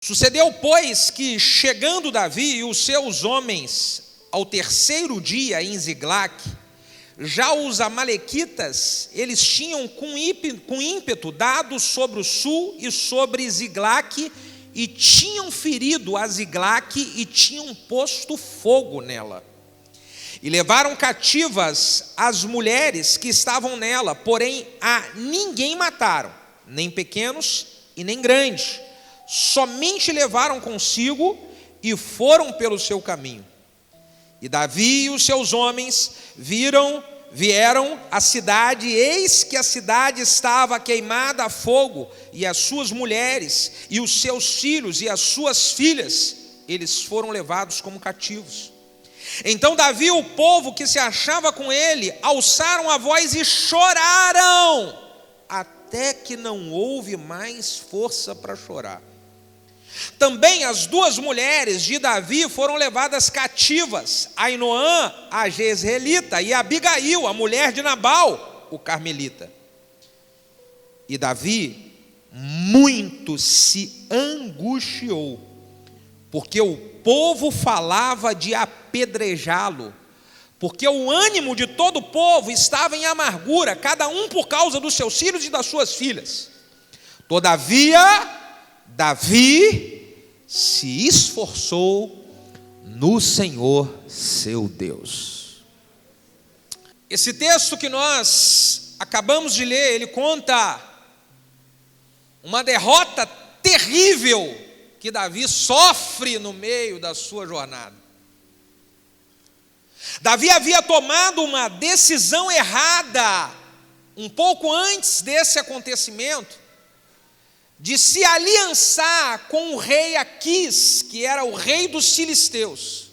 Sucedeu, pois, que chegando Davi e os seus homens ao terceiro dia em Ziglague, já os amalequitas, eles tinham com ímpeto dado sobre o sul e sobre Ziglague, e tinham ferido a Ziglague e tinham posto fogo nela. E levaram cativas as mulheres que estavam nela, porém a ninguém mataram, nem pequenos e nem grandes. Somente levaram consigo e foram pelo seu caminho. E Davi e os seus homens vieram à cidade, e eis que a cidade estava queimada a fogo, e as suas mulheres, e os seus filhos, e as suas filhas, eles foram levados como cativos. Então Davi e o povo que se achava com ele alçaram a voz e choraram, até que não houve mais força para chorar. Também as duas mulheres de Davi foram levadas cativas, Ainoã, a jezreelita, e Abigail, a mulher de Nabal, o carmelita. E Davi muito se angustiou, porque o povo falava de apedrejá-lo, porque o ânimo de todo o povo estava em amargura, cada um por causa dos seus filhos e das suas filhas. Todavia, Davi se esforçou no Senhor seu Deus. Esse texto que nós acabamos de ler, ele conta uma derrota terrível que Davi sofre no meio da sua jornada. Davi havia tomado uma decisão errada um pouco antes desse acontecimento, de se aliançar com o rei Aquis, que era o rei dos filisteus.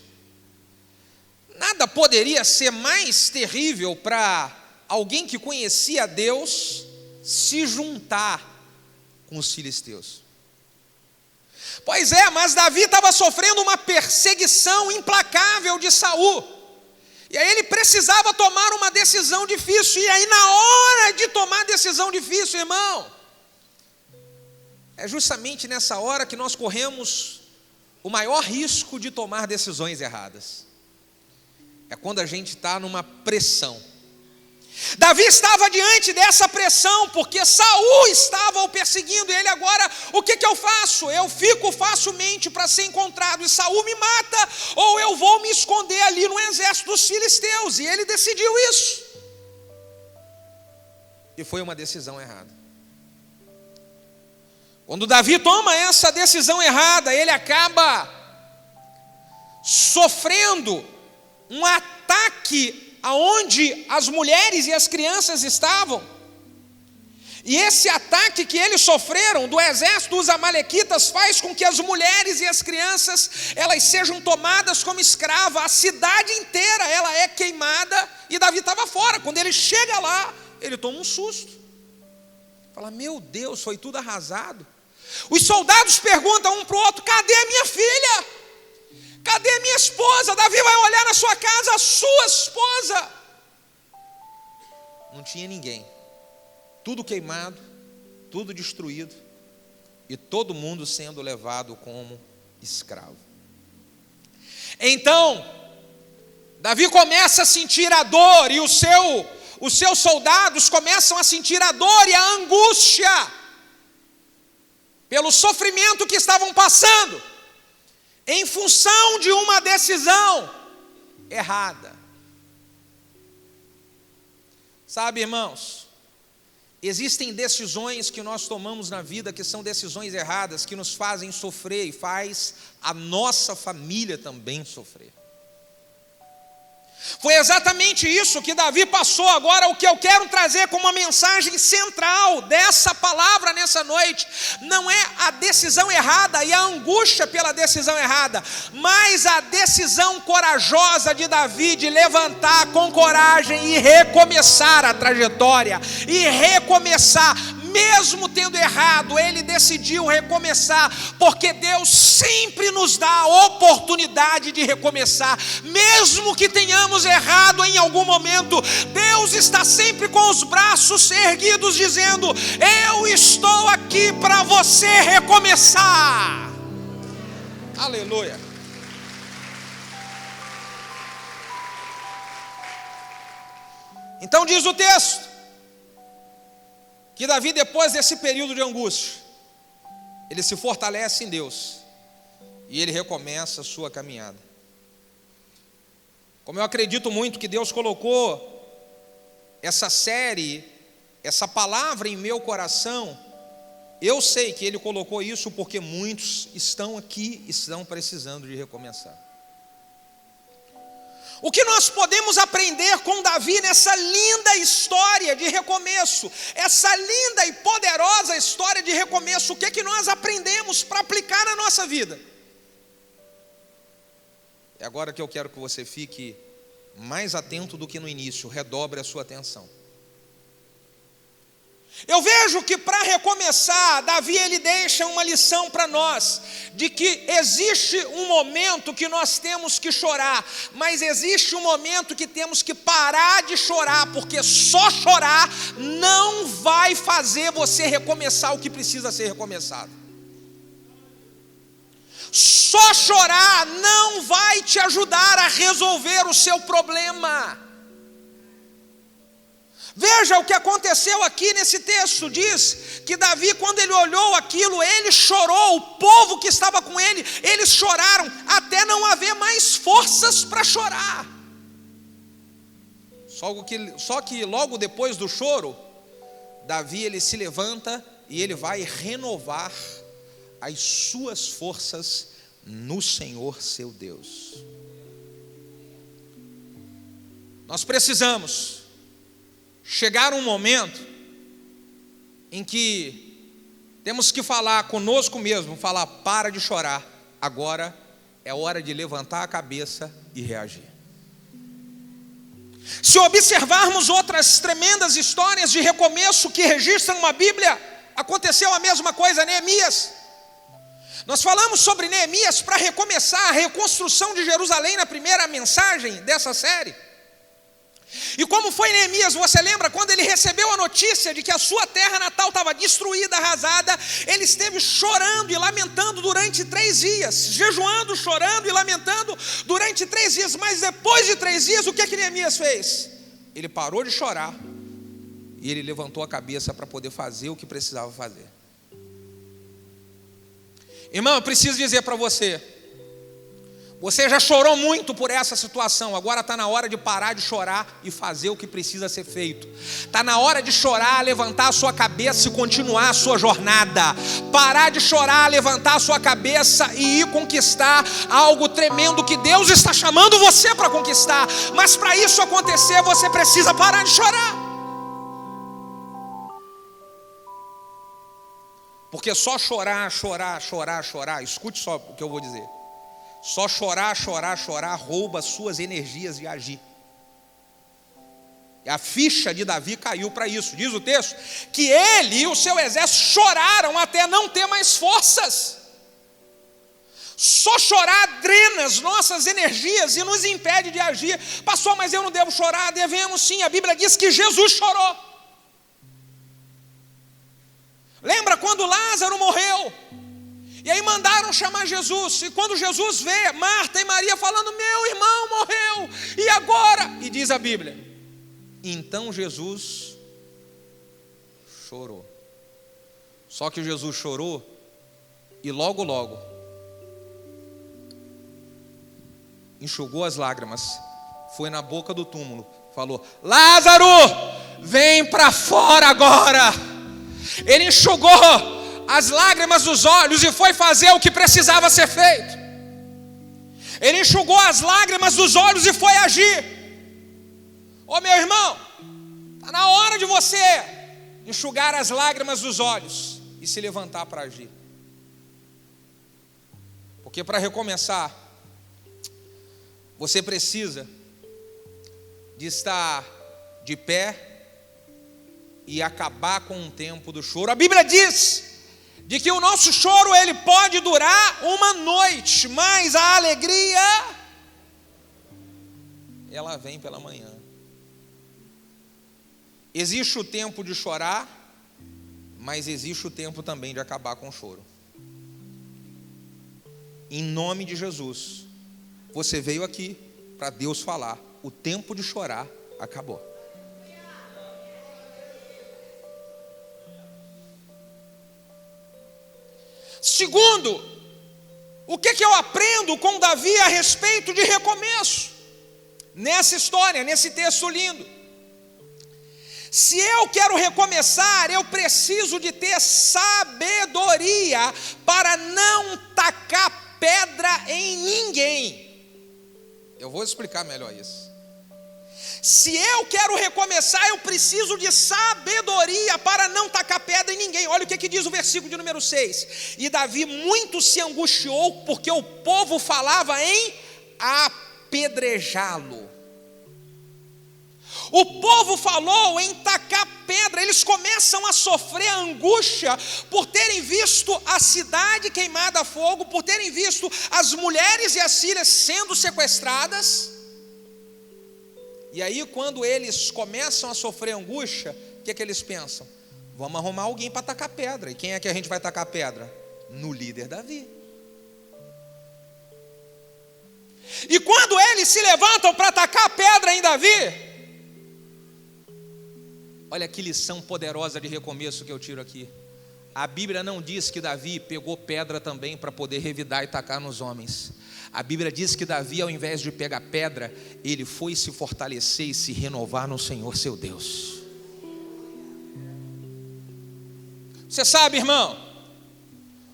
Nada poderia ser mais terrível para alguém que conhecia Deus se juntar com os filisteus. Pois é, mas Davi estava sofrendo uma perseguição implacável de Saul, e aí ele precisava tomar uma decisão difícil, e aí na hora de tomar decisão difícil, irmão, é justamente nessa hora que nós corremos o maior risco de tomar decisões erradas. É quando a gente está numa pressão. Davi estava diante dessa pressão, porque Saul estava o perseguindo, e ele agora, o que eu faço? Eu fico facilmente para ser encontrado, e Saul me mata, ou eu vou me esconder ali no exército dos filisteus, e ele decidiu isso. E foi uma decisão errada. Quando Davi toma essa decisão errada, ele acaba sofrendo um ataque aonde as mulheres e as crianças estavam. E esse ataque que eles sofreram do exército dos amalequitas faz com que as mulheres e as crianças, elas sejam tomadas como escravas. A cidade inteira ela é queimada, e Davi estava fora. Quando ele chega lá, ele toma um susto. Fala: meu Deus, foi tudo arrasado. Os soldados perguntam um para o outro: cadê a minha filha? Cadê a minha esposa? Davi vai olhar na sua casa, a sua esposa. Não tinha ninguém. Tudo queimado, tudo destruído, e todo mundo sendo levado como escravo. Então, Davi começa a sentir a dor, e os seus soldados começam a sentir a dor e a angústia pelo sofrimento que estavam passando, em função de uma decisão errada. Sabe, irmãos, existem decisões que nós tomamos na vida que são decisões erradas, que nos fazem sofrer e faz a nossa família também sofrer. Foi exatamente isso que Davi passou. Agora, o que eu quero trazer como uma mensagem central dessa palavra nessa noite, não é a decisão errada e a angústia pela decisão errada, mas a decisão corajosa de Davi de levantar com coragem e recomeçar a trajetória, e recomeçar. Mesmo tendo errado, ele decidiu recomeçar, porque Deus sempre nos dá a oportunidade de recomeçar. Mesmo que tenhamos errado em algum momento, Deus está sempre com os braços erguidos, dizendo: eu estou aqui para você recomeçar. Aleluia. Então diz o texto que Davi, depois desse período de angústia, ele se fortalece em Deus e ele recomeça a sua caminhada. Como eu acredito muito que Deus colocou essa série, essa palavra em meu coração, eu sei que Ele colocou isso porque muitos estão aqui, estão precisando de recomeçar. O que nós podemos aprender com Davi nessa linda história de recomeço, essa linda e poderosa história de recomeço, o que é que nós aprendemos para aplicar na nossa vida? É agora que eu quero que você fique mais atento do que no início, redobre a sua atenção. Eu vejo que para recomeçar, Davi ele deixa uma lição para nós, de que existe um momento que nós temos que chorar, mas existe um momento que temos que parar de chorar, porque só chorar não vai fazer você recomeçar o que precisa ser recomeçado. Só chorar não vai te ajudar a resolver o seu problema. Veja o que aconteceu aqui nesse texto. Diz que Davi, quando ele olhou aquilo, ele chorou. O povo que estava com ele, eles choraram até não haver mais forças para chorar. Só que logo depois do choro, Davi ele se levanta e ele vai renovar as suas forças no Senhor seu Deus. Nós precisamos chegar um momento em que temos que falar conosco mesmo, falar: para de chorar, agora é hora de levantar a cabeça e reagir. Se observarmos outras tremendas histórias de recomeço que registram uma Bíblia, aconteceu a mesma coisa. Neemias, nós falamos sobre Neemias para recomeçar a reconstrução de Jerusalém na primeira mensagem dessa série. E como foi Neemias, você lembra quando ele recebeu a notícia de que a sua terra natal estava destruída, arrasada? Ele esteve chorando e lamentando durante 3 dias, jejuando, chorando e lamentando durante 3 dias. Mas depois de 3 dias, o que é que Neemias fez? Ele parou de chorar e ele levantou a cabeça para poder fazer o que precisava fazer. Irmão, eu preciso dizer para você, você já chorou muito por essa situação, agora está na hora de parar de chorar e fazer o que precisa ser feito. Está na hora de chorar, levantar a sua cabeça e continuar a sua jornada. Parar de chorar, levantar a sua cabeça e ir conquistar algo tremendo que Deus está chamando você para conquistar. Mas para isso acontecer, você precisa parar de chorar. Porque só chorar, escute só o que eu vou dizer. Só chorar rouba suas energias de agir. E a ficha de Davi caiu para isso. Diz o texto que ele e o seu exército choraram até não ter mais forças. Só chorar drena as nossas energias e nos impede de agir. Pastor, mas eu não devo chorar? Devemos sim, a Bíblia diz que Jesus chorou. Lembra quando Lázaro morreu? E aí mandaram chamar Jesus, e quando Jesus vê Marta e Maria falando: meu irmão morreu, e agora? E diz a Bíblia, então Jesus chorou. Só que Jesus chorou, e logo enxugou as lágrimas, foi na boca do túmulo, falou: Lázaro, vem para fora agora. Ele enxugou as lágrimas dos olhos e foi fazer o que precisava ser feito. Ele enxugou as lágrimas dos olhos e foi agir. Ô meu irmão, está na hora de você enxugar as lágrimas dos olhos e se levantar para agir. Porque para recomeçar, você precisa de estar de pé e acabar com o tempo do choro. A Bíblia diz de que o nosso choro ele pode durar uma noite, mas a alegria ela vem pela manhã. Existe o tempo de chorar, mas existe o tempo também de acabar com o choro. Em nome de Jesus, você veio aqui para Deus falar, o tempo de chorar acabou. Segundo, o que eu aprendo com Davi a respeito de recomeço? Nessa história, nesse texto lindo. Se eu quero recomeçar, eu preciso de ter sabedoria para não tacar pedra em ninguém. Eu vou explicar melhor isso. Se eu quero recomeçar, eu preciso de sabedoria para não tacar pedra em ninguém. Olha o que diz o versículo de número 6. E Davi muito se angustiou, porque o povo falava em apedrejá-lo. O povo falou em tacar pedra. Eles começam a sofrer angústia por terem visto a cidade queimada a fogo, por terem visto as mulheres e as filhas sendo sequestradas. E aí, quando eles começam a sofrer angústia, o que eles pensam? Vamos arrumar alguém para tacar pedra. E quem é que a gente vai tacar pedra? No líder Davi. E quando eles se levantam para tacar pedra em Davi, olha que lição poderosa de recomeço que eu tiro aqui. A Bíblia não diz que Davi pegou pedra também para poder revidar e tacar nos homens. A Bíblia diz que Davi, ao invés de pegar pedra, ele foi se fortalecer e se renovar no Senhor seu Deus. Você sabe, irmão,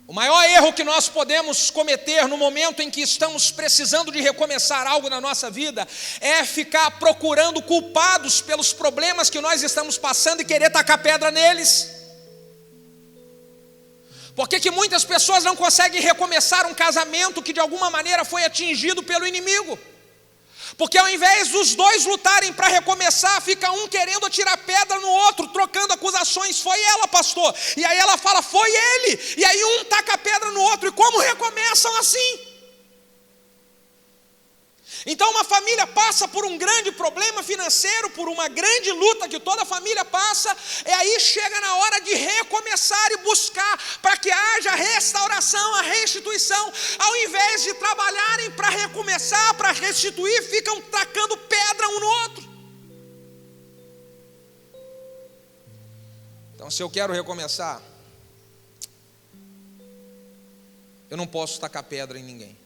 o maior erro que nós podemos cometer no momento em que estamos precisando de recomeçar algo na nossa vida é ficar procurando culpados pelos problemas que nós estamos passando e querer tacar pedra neles. Por que muitas pessoas não conseguem recomeçar um casamento que de alguma maneira foi atingido pelo inimigo? Porque ao invés dos dois lutarem para recomeçar, fica um querendo atirar pedra no outro, trocando acusações. Foi ela, pastor. E aí ela fala, foi ele. E aí um taca pedra no outro. E como recomeçam assim? Então uma família passa por um grande problema financeiro, por uma grande luta que toda família passa, e aí chega na hora de recomeçar e buscar para que haja restauração, a restituição. Ao invés de trabalharem para recomeçar, para restituir, ficam tacando pedra um no outro. Então, se eu quero recomeçar, eu não posso tacar pedra em ninguém.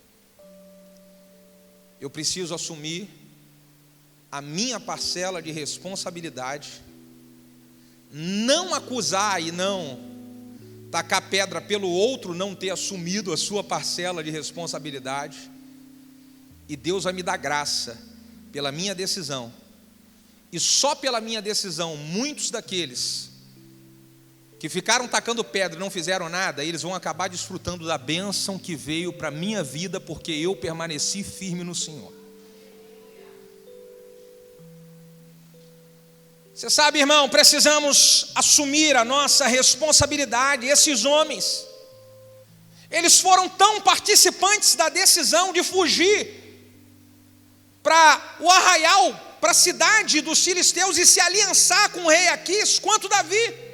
Eu preciso assumir a minha parcela de responsabilidade, não acusar e não tacar pedra pelo outro não ter assumido a sua parcela de responsabilidade, e Deus vai me dar graça pela minha decisão, e só pela minha decisão, muitos daqueles que ficaram tacando pedra e não fizeram nada, eles vão acabar desfrutando da bênção que veio para a minha vida, porque eu permaneci firme no Senhor. Você sabe, irmão, precisamos assumir a nossa responsabilidade. Esses homens, eles foram tão participantes da decisão de fugir para o arraial, para a cidade dos filisteus e se aliançar com o rei Aquis, quanto Davi.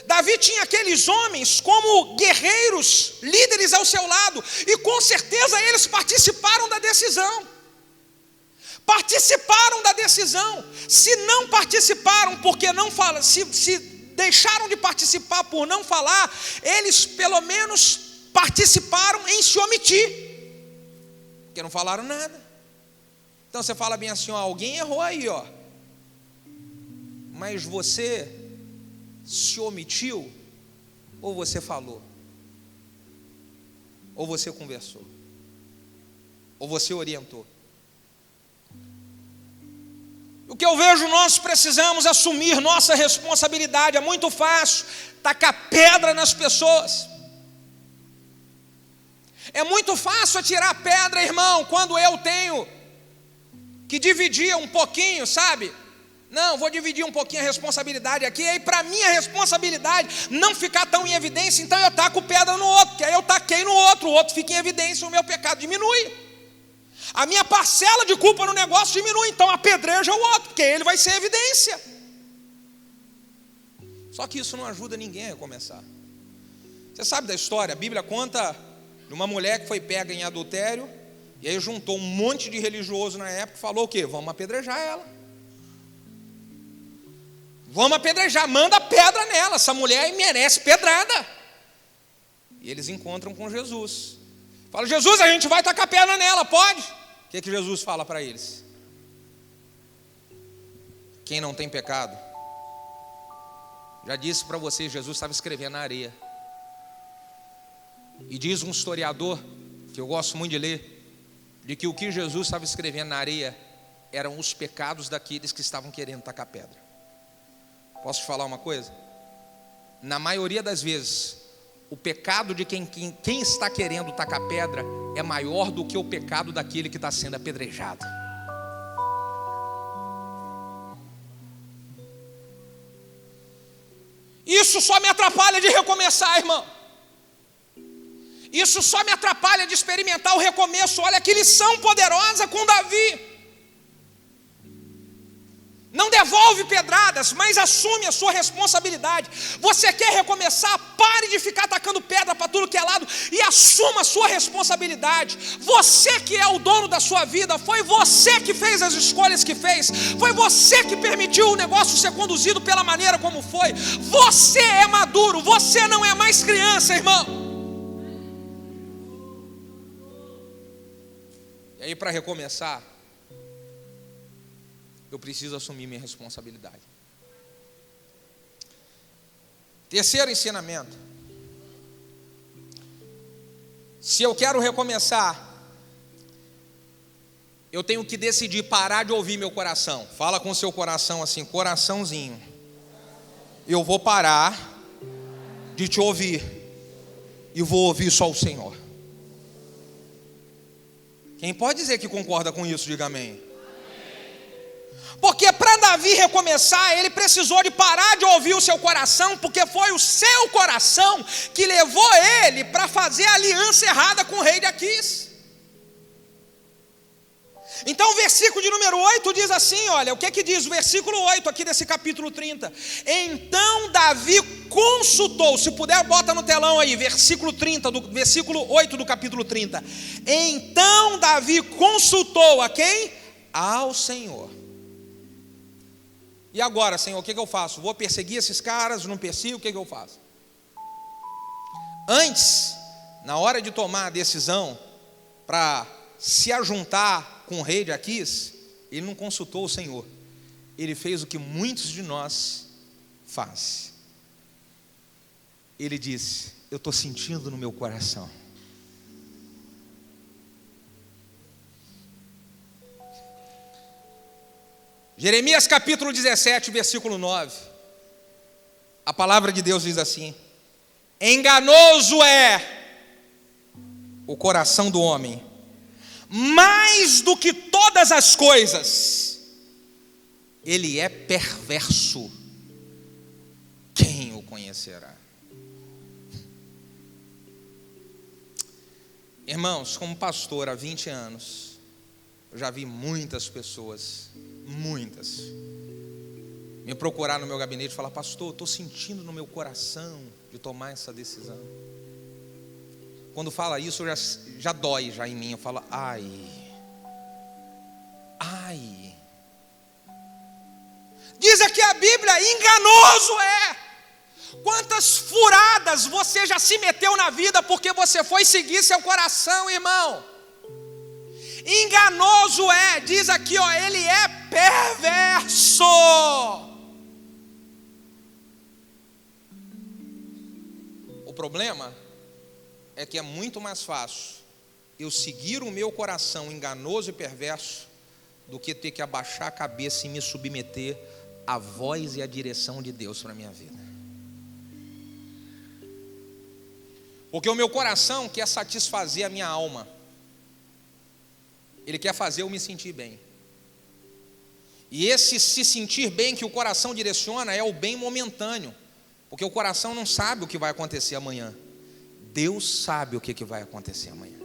Davi tinha aqueles homens como guerreiros, líderes ao seu lado, e com certeza eles participaram da decisão. Participaram da decisão. Se não participaram porque não falam, se deixaram de participar por não falar, eles pelo menos participaram em se omitir, porque não falaram nada. Então você fala bem assim, ó, alguém errou aí, ó, mas você se omitiu, ou você falou, ou você conversou, ou você orientou. O que eu vejo, nós precisamos assumir nossa responsabilidade. É muito fácil tacar pedra nas pessoas. É muito fácil atirar pedra, irmão, quando eu tenho que dividir um pouquinho, sabe? Não, vou dividir um pouquinho a responsabilidade aqui, e aí para minha responsabilidade não ficar tão em evidência, então eu taco pedra no outro, que aí eu taquei no outro, o outro fica em evidência, o meu pecado diminui. A minha parcela de culpa no negócio diminui, então apedreja o outro, porque ele vai ser evidência. Só que isso não ajuda ninguém a recomeçar. Você sabe da história? A Bíblia conta de uma mulher que foi pega em adultério, e aí juntou um monte de religioso na época e falou o quê? Vamos apedrejar ela. Vamos apedrejar, manda pedra nela, essa mulher merece pedrada. E eles encontram com Jesus. Fala, Jesus, a gente vai tacar pedra nela, pode? O que Jesus fala para eles? Quem não tem pecado, já disse para vocês, Jesus estava escrevendo na areia. E diz um historiador, que eu gosto muito de ler, de que o que Jesus estava escrevendo na areia eram os pecados daqueles que estavam querendo tacar pedra. Posso te falar uma coisa? Na maioria das vezes, o pecado de quem está querendo tacar pedra é maior do que o pecado daquele que está sendo apedrejado. Isso só me atrapalha de recomeçar, irmão. Isso só me atrapalha de experimentar o recomeço. Olha que lição poderosa com Davi. Não devolve pedradas, mas assume a sua responsabilidade. Você quer recomeçar? Pare de ficar atacando pedra para tudo que é lado e assuma a sua responsabilidade. Você que é o dono da sua vida, foi você que fez as escolhas que fez, foi você que permitiu o negócio ser conduzido pela maneira como foi. Você é maduro, você não é mais criança, irmão. E aí, para recomeçar, eu preciso assumir minha responsabilidade. Terceiro ensinamento: se eu quero recomeçar, eu tenho que decidir parar de ouvir meu coração. Fala com o seu coração assim, coraçãozinho. Eu vou parar de te ouvir e vou ouvir só o Senhor. Quem pode dizer que concorda com isso, diga amém. Porque para Davi recomeçar, ele precisou de parar de ouvir o seu coração, porque foi o seu coração que levou ele para fazer a aliança errada com o rei de Aquis. Então o versículo de número 8 diz assim, olha, o que diz o versículo 8 aqui desse capítulo 30? Então Davi consultou, se puder bota no telão aí, versículo 8 do capítulo 30. Então Davi consultou a quem? Ao Senhor. E agora, Senhor, o que eu faço? Vou perseguir esses caras? Não persigo? O que eu faço? Antes, na hora de tomar a decisão para se ajuntar com o rei de Aquis, ele não consultou o Senhor. Ele fez o que muitos de nós fazem. Ele disse, eu estou sentindo no meu coração. Jeremias capítulo 17, versículo 9. A palavra de Deus diz assim: enganoso é o coração do homem, mais do que todas as coisas, ele é perverso. Quem o conhecerá? Irmãos, como pastor há 20 anos, eu já vi muitas pessoas, me procurar no meu gabinete e falar: pastor, estou sentindo no meu coração de tomar essa decisão. Quando fala isso, já dói já em mim. Eu falo: ai. Diz aqui a Bíblia, enganoso é. Quantas furadas você já se meteu na vida porque você foi seguir seu coração, irmão. Enganoso é, diz aqui, ó, ele é perverso. O problema é que é muito mais fácil eu seguir o meu coração enganoso e perverso do que ter que abaixar a cabeça e me submeter à voz e à direção de Deus para a minha vida. Porque o meu coração quer satisfazer a minha alma. Ele quer fazer eu me sentir bem. E esse se sentir bem que o coração direciona é o bem momentâneo. Porque o coração não sabe o que vai acontecer amanhã. Deus sabe o que vai acontecer amanhã.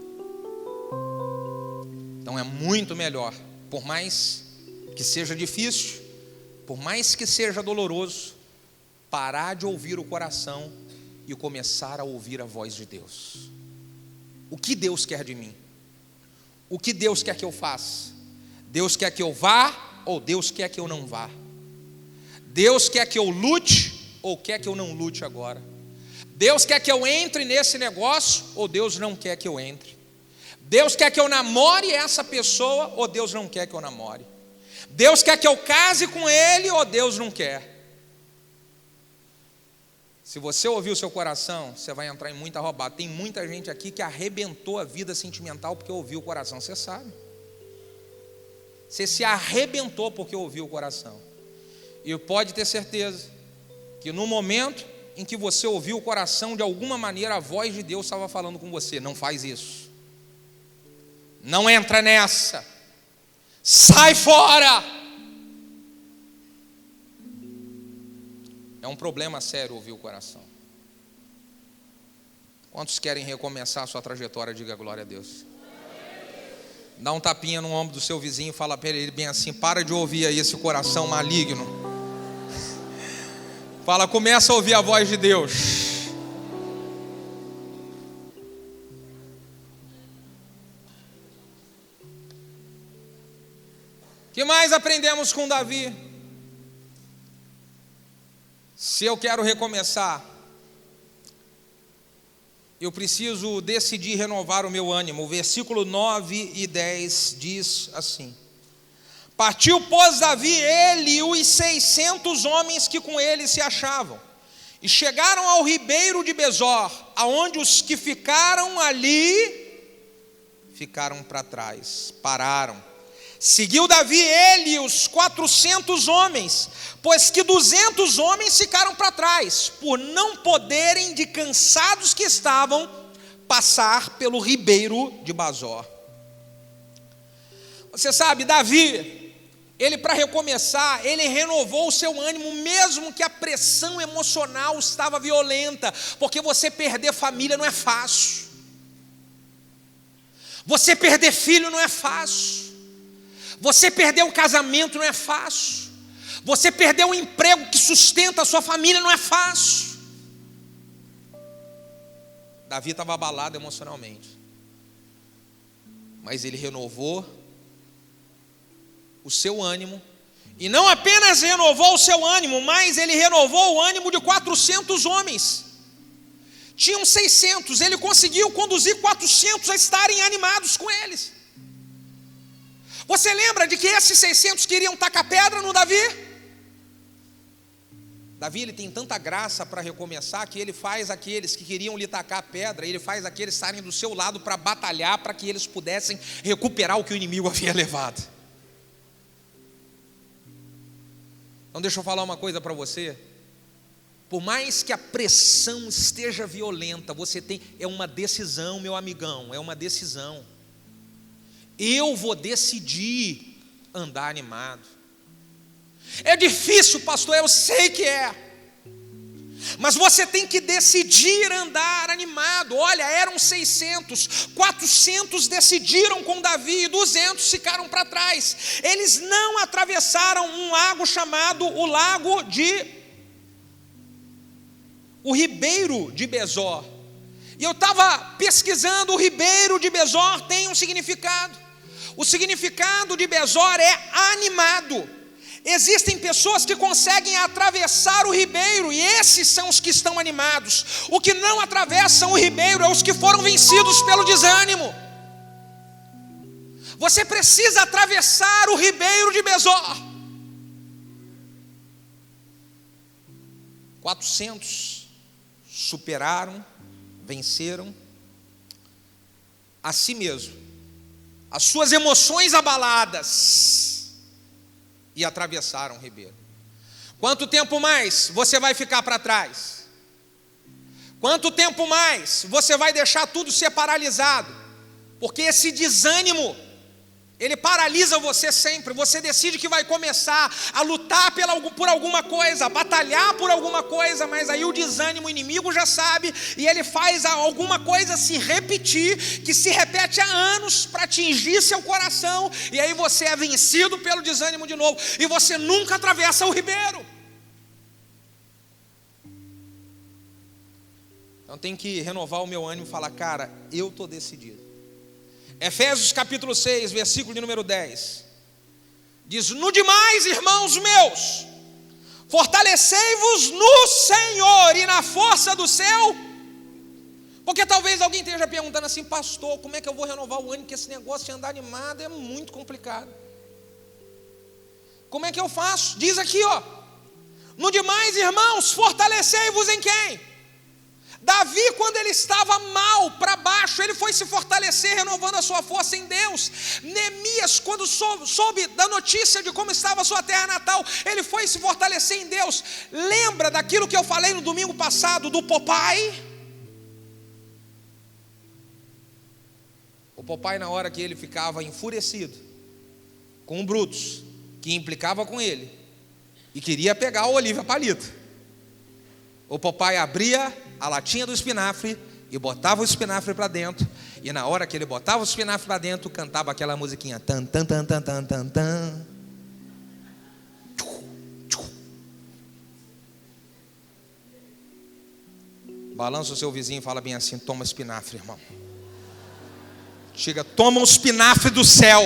Então é muito melhor, por mais que seja difícil, por mais que seja doloroso, parar de ouvir o coração e começar a ouvir a voz de Deus. O que Deus quer de mim? O que Deus quer que eu faça? Deus quer que eu vá ou Deus quer que eu não vá? Deus quer que eu lute ou quer que eu não lute agora? Deus quer que eu entre nesse negócio ou Deus não quer que eu entre? Deus quer que eu namore essa pessoa ou Deus não quer que eu namore? Deus quer que eu case com ele ou Deus não quer? Se você ouvir o seu coração, você vai entrar em muita roubada. Tem muita gente aqui que arrebentou a vida sentimental porque ouviu o coração, você sabe. Você se arrebentou porque ouviu o coração. E pode ter certeza que no momento em que você ouviu o coração, de alguma maneira a voz de Deus estava falando com você: não faz isso, não entra nessa, sai fora. É um problema sério ouvir o coração. Quantos querem recomeçar a sua trajetória? Diga glória a Deus. Dá um tapinha no ombro do seu vizinho e fala para ele bem assim: para de ouvir aí esse coração maligno. Fala, começa a ouvir a voz de Deus. O que mais aprendemos com Davi? Se eu quero recomeçar, eu preciso decidir renovar o meu ânimo. O versículo 9 e 10 diz assim: partiu, pois, Davi, ele e os 600 homens que com ele se achavam, e chegaram ao ribeiro de Besor, aonde os que ficaram ali ficaram para trás, pararam. Seguiu Davi ele e os 400 homens, pois que 200 homens ficaram para trás, por não poderem, de cansados que estavam, passar pelo ribeiro de Besor. Você sabe, Davi, ele, para recomeçar, ele renovou o seu ânimo, mesmo que a pressão emocional estava violenta, porque você perder família não é fácil, você perder filho não é fácil, você perder o casamento não é fácil, você perder o emprego que sustenta a sua família não é fácil. Davi estava abalado emocionalmente, mas ele renovou o seu ânimo, e não apenas renovou o seu ânimo, mas ele renovou o ânimo de 400 homens. Tinham 600, ele conseguiu conduzir 400 a estarem animados com eles. Você lembra de que esses 600 queriam tacar pedra no Davi? Davi, ele tem tanta graça para recomeçar, que ele faz aqueles que queriam lhe tacar pedra, ele faz aqueles estarem do seu lado para batalhar, para que eles pudessem recuperar o que o inimigo havia levado. Então deixa eu falar uma coisa para você. Por mais que a pressão esteja violenta, você tem, é uma decisão, meu amigão, é uma decisão. Eu vou decidir andar animado. É difícil, pastor, eu sei que é, mas você tem que decidir andar animado. Olha, eram 600, 400 decidiram com Davi e 200 ficaram para trás. Eles não atravessaram um lago chamado o ribeiro de Besor. E eu estava pesquisando, o ribeiro de Besor tem um significado. O significado de Besor é animado. Existem pessoas que conseguem atravessar o ribeiro, e esses são os que estão animados. O que não atravessam o ribeiro é os que foram vencidos pelo desânimo. Você precisa atravessar o ribeiro de Besor. 400 superaram, venceram a si mesmo, as suas emoções abaladas, e atravessaram o ribeiro. Quanto tempo mais você vai ficar para trás? Quanto tempo mais você vai deixar tudo ser paralisado? Porque esse desânimo, ele paralisa você sempre. Você decide que vai começar a lutar por alguma coisa, a batalhar por alguma coisa, mas aí o desânimo, o inimigo já sabe, e ele faz alguma coisa se repetir, que se repete há anos para atingir seu coração, e aí você é vencido pelo desânimo de novo, e você nunca atravessa o ribeiro. Então tem que renovar o meu ânimo e falar, cara, eu estou decidido. Efésios capítulo 6, versículo de número 10. Diz, no demais, irmãos meus, fortalecei-vos no Senhor e na força do seu. Porque talvez alguém esteja perguntando assim, pastor, como é que eu vou renovar o ânimo? Porque esse negócio de andar animado é muito complicado. Como é que eu faço? Diz aqui, ó. No demais, irmãos, fortalecei-vos em quem? Davi, quando ele estava mal, para baixo, ele foi se fortalecer, renovando a sua força em Deus. Neemias, quando soube da notícia de como estava a sua terra natal, ele foi se fortalecer em Deus. Lembra daquilo que eu falei no domingo passado, do Popeye? O Popeye, na hora que ele ficava enfurecido com o Brutus, que implicava com ele, e queria pegar o Olívia Palito, o Popeye abria a latinha do espinafre e botava o espinafre para dentro, e na hora que ele botava o espinafre para dentro, cantava aquela musiquinha tan tan tan tan tan tan tan. Balança o seu vizinho e fala bem assim, toma espinafre, irmão. Chega, toma um espinafre do céu.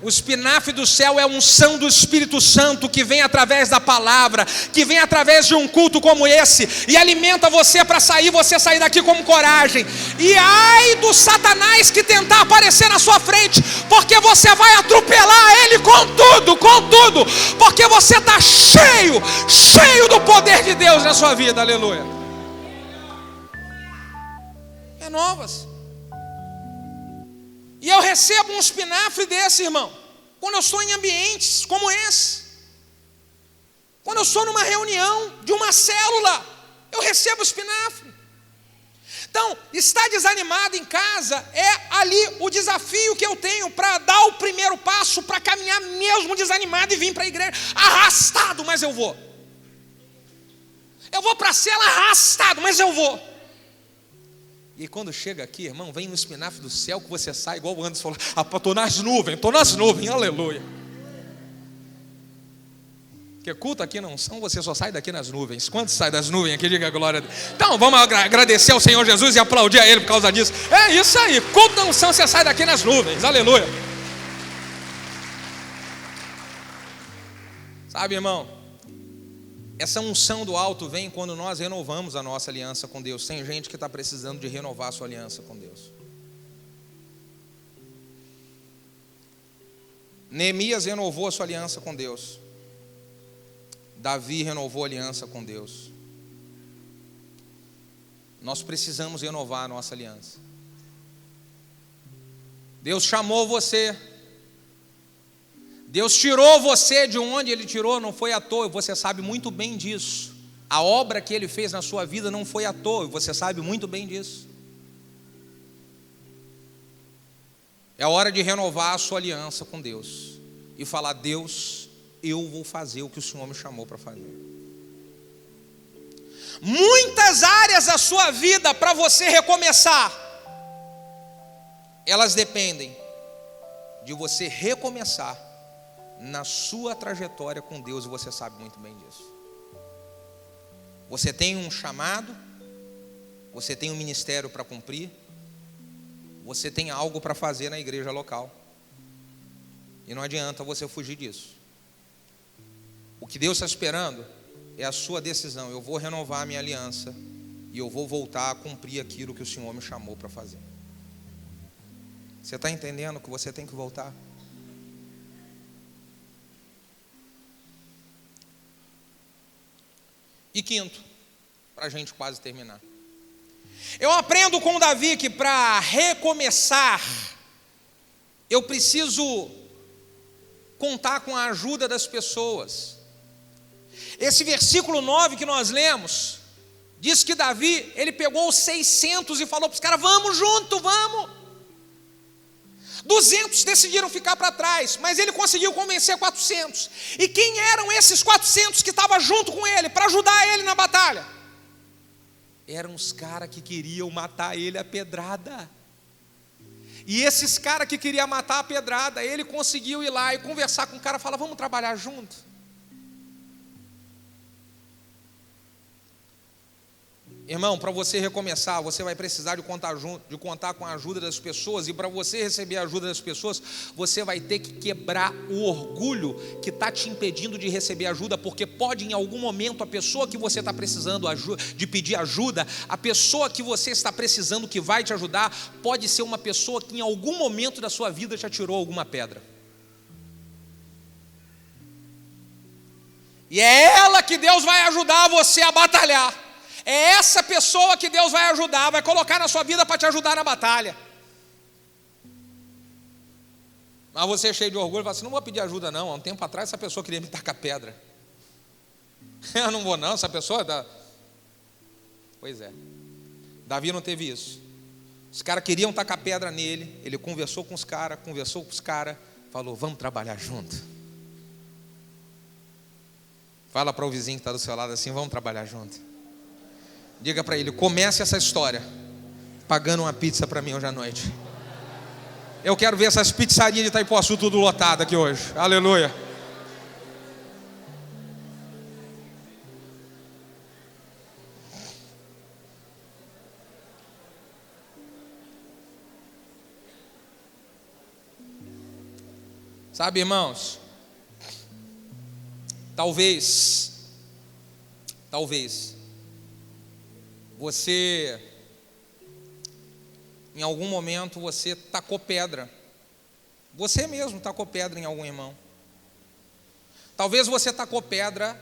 O espinafre do céu é a unção do Espírito Santo que vem através da palavra, que vem através de um culto como esse, e alimenta você para você sair daqui com coragem. E ai do Satanás que tentar aparecer na sua frente, porque você vai atropelar ele com tudo, porque você está cheio do poder de Deus na sua vida, aleluia. Renovas. E eu recebo um espinafre desse, irmão, quando eu estou em ambientes como esse. Quando eu estou numa reunião de uma célula, eu recebo espinafre. Então, estar desanimado em casa é ali o desafio que eu tenho para dar o primeiro passo, para caminhar mesmo desanimado e vir para a igreja arrastado, mas eu vou. Eu vou para a cela arrastado, mas eu vou. E quando chega aqui, irmão, vem um espinafre do céu que você sai, igual o Anderson falou, estou nas nuvens, aleluia. Porque culto aqui não são, você só sai daqui nas nuvens. Quantos sai das nuvens aqui? Diga a glória a Deus. Então vamos agradecer ao Senhor Jesus e aplaudir a Ele por causa disso. É isso aí, culto não são, você sai daqui nas nuvens, aleluia. Sabe, irmão, essa unção do alto vem quando nós renovamos a nossa aliança com Deus. Tem gente que está precisando de renovar a sua aliança com Deus. Neemias renovou a sua aliança com Deus. Davi renovou a aliança com Deus. Nós precisamos renovar a nossa aliança. Deus chamou você. Deus tirou você de onde Ele tirou, não foi à toa, você sabe muito bem disso. A obra que Ele fez na sua vida não foi à toa, você sabe muito bem disso. É hora de renovar a sua aliança com Deus e falar, Deus, eu vou fazer o que o Senhor me chamou para fazer. Muitas áreas da sua vida para você recomeçar, elas dependem de você recomeçar na sua trajetória com Deus, e você sabe muito bem disso. Você tem um chamado, você tem um ministério para cumprir, você tem algo para fazer na igreja local, e não adianta você fugir disso. O que Deus está esperando é a sua decisão. Eu vou renovar a minha aliança e eu vou voltar a cumprir aquilo que o Senhor me chamou para fazer. Você está entendendo que você tem que voltar? E quinto, para a gente quase terminar, eu aprendo com Davi que para recomeçar, eu preciso contar com a ajuda das pessoas. Esse versículo 9 que nós lemos, diz que Davi, ele pegou os 600 e falou para os caras, vamos junto, vamos. 200 decidiram ficar para trás, mas ele conseguiu convencer 400. E quem eram esses 400 que estavam junto com ele, para ajudar ele na batalha? Eram os caras que queriam matar ele a pedrada. E esses caras que queriam matar a pedrada, ele conseguiu ir lá e conversar com o cara, falar, vamos trabalhar junto? Irmão, para você recomeçar, você vai precisar de contar com a ajuda das pessoas. E para você receber a ajuda das pessoas, você vai ter que quebrar o orgulho que está te impedindo de receber ajuda. Porque pode em algum momento a pessoa que você está precisando de pedir ajuda, a pessoa que você está precisando que vai te ajudar, pode ser uma pessoa que em algum momento da sua vida te atirou alguma pedra. E é ela que Deus vai ajudar você a batalhar. É essa pessoa que Deus vai ajudar, vai colocar na sua vida para te ajudar na batalha. Mas você é cheio de orgulho, fala assim, não vou pedir ajuda não. Há um tempo atrás essa pessoa queria me tacar pedra. Eu não vou não, essa pessoa dá... Pois é, Davi não teve isso. Os caras queriam tacar pedra nele, ele conversou com os caras, falou, vamos trabalhar junto. Fala para o vizinho que está do seu lado assim, vamos trabalhar junto. Diga para ele, comece essa história pagando uma pizza para mim hoje à noite. Eu quero ver essas pizzarias de Itaipuaçu tudo lotado aqui hoje. Aleluia. Sabe, irmãos, talvez você, em algum momento, você tacou pedra. Você mesmo tacou pedra em algum irmão. Talvez você tacou pedra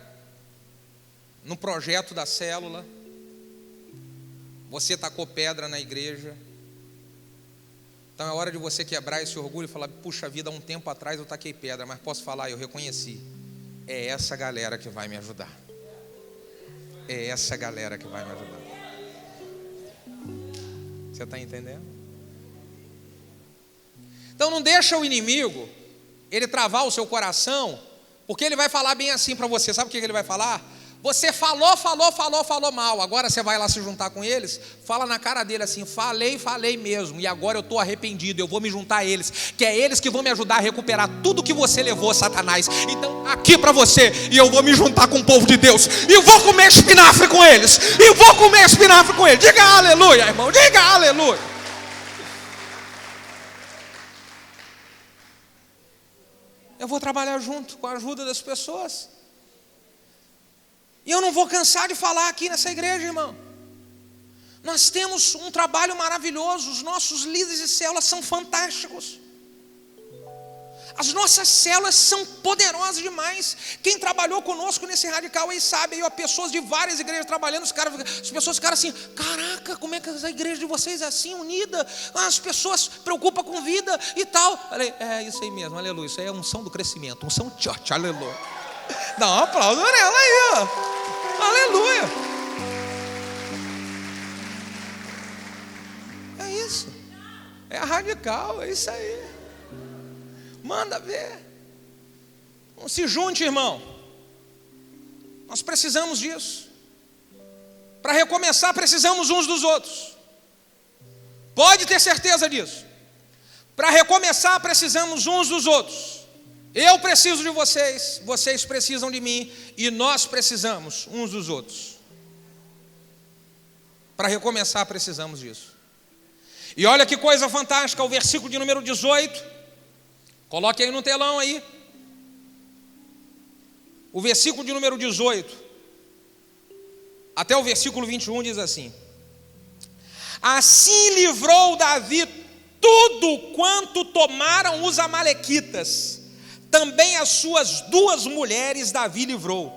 no projeto da célula. Você tacou pedra na igreja. Então é hora de você quebrar esse orgulho e falar, puxa vida, há um tempo atrás eu taquei pedra, mas posso falar, eu reconheci. É essa galera que vai me ajudar. É essa galera que vai me ajudar. Você está entendendo? Então não deixa o inimigo ele travar o seu coração, porque ele vai falar bem assim para você. Sabe o que ele vai falar? Você falou mal. Agora você vai lá se juntar com eles, fala na cara dele assim, falei mesmo, e agora eu estou arrependido, eu vou me juntar a eles, que é eles que vão me ajudar a recuperar tudo que você levou, Satanás. Então aqui para você, e eu vou me juntar com o povo de Deus, e vou comer espinafre com eles, diga aleluia, irmão, diga aleluia. Eu vou trabalhar junto com a ajuda das pessoas. E eu não vou cansar de falar aqui nessa igreja, irmão. Nós temos um trabalho maravilhoso. Os nossos líderes de células são fantásticos. As nossas células são poderosas demais. Quem trabalhou conosco nesse radical aí sabe, aí, ó, pessoas de várias igrejas trabalhando, as pessoas ficaram assim, caraca, como é que a igreja de vocês é assim, unida? As pessoas se preocupam com vida e tal. Falei, é isso aí mesmo, aleluia. Isso aí é unção do crescimento, unção church, aleluia. Dá um aplauso nela aí, ó. Aleluia. É isso. É a radical, é isso aí. Manda ver. Não se junte, irmão. Nós precisamos disso. Para recomeçar, precisamos uns dos outros. Pode ter certeza disso. Para recomeçar, precisamos uns dos outros. Eu preciso de vocês, vocês precisam de mim, e nós precisamos uns dos outros. Para recomeçar, precisamos disso. E olha que coisa fantástica, o versículo de número 18. Coloque aí no telão aí. O versículo de número 18 até o versículo 21 diz assim: assim livrou Davi tudo quanto tomaram os amalequitas. Também as suas 2 mulheres Davi livrou,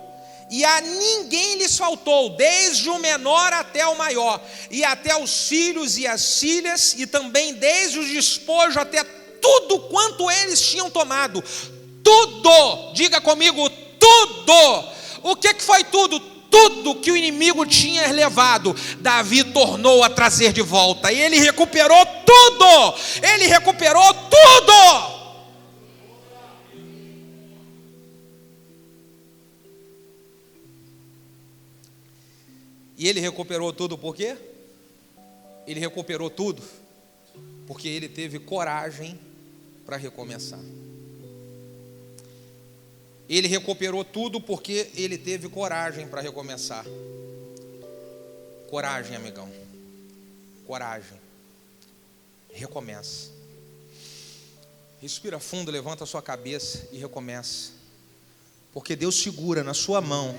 e a ninguém lhes faltou, desde o menor até o maior, e até os filhos e as filhas, e também desde o despojo até tudo quanto eles tinham tomado. Tudo, diga comigo, tudo. O que foi tudo? Tudo que o inimigo tinha levado, Davi tornou a trazer de volta, e ele recuperou tudo. Ele recuperou tudo. E ele recuperou tudo por quê? Ele recuperou tudo porque ele teve coragem para recomeçar. Ele recuperou tudo porque ele teve coragem para recomeçar. Coragem, amigão. Coragem. Recomeça. Respira fundo, levanta a sua cabeça e recomeça. Porque Deus segura na sua mão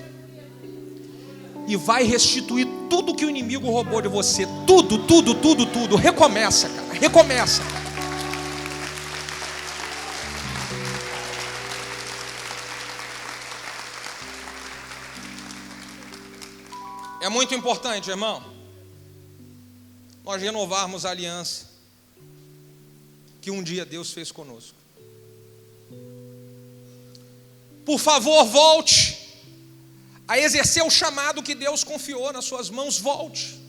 e vai restituir tudo que o inimigo roubou de você. Tudo, tudo, tudo, tudo. Recomeça, cara. Recomeça. É muito importante, irmão, nós renovarmos a aliança que um dia Deus fez conosco. Por favor, volte a exercer o chamado que Deus confiou nas suas mãos. Volte.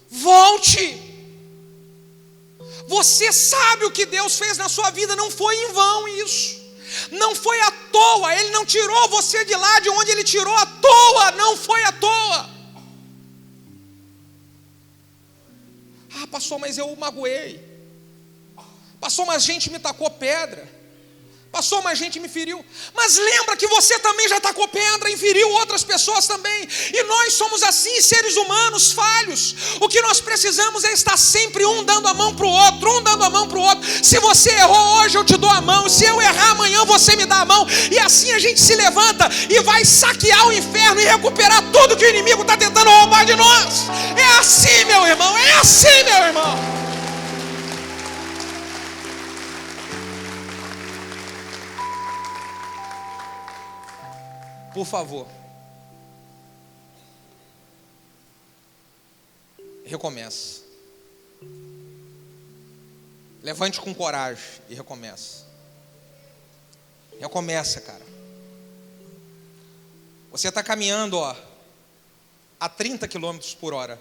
Volte. Você sabe o que Deus fez na sua vida, não foi em vão isso. Não foi à toa, Ele não tirou você de lá de onde Ele tirou à toa, não foi à toa. Ah, pastor, mas eu magoei. Pastor, mas gente me tacou pedra. Pastor, mas gente me feriu. Mas lembra que você também já tacou pedra e feriu outras pessoas também. E nós somos assim, seres humanos falhos. O que nós precisamos é estar sempre um dando a mão para o outro, um dando a mão para o outro. Se você errou hoje, eu te dou a mão. Se eu errar amanhã, você me dá a mão. E assim a gente se levanta e vai saquear o inferno e recuperar tudo que o inimigo está tentando roubar de nós. É assim, meu irmão, é assim, meu irmão. Por favor, recomece. Levante com coragem e recomece. Recomeça, cara. Você está caminhando a 30 km por hora.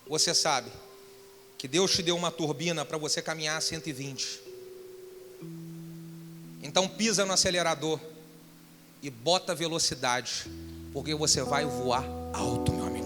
Você sabe que Deus te deu uma turbina para você caminhar a 120. Então pisa no acelerador e bota velocidade, porque você vai voar alto, meu amigo.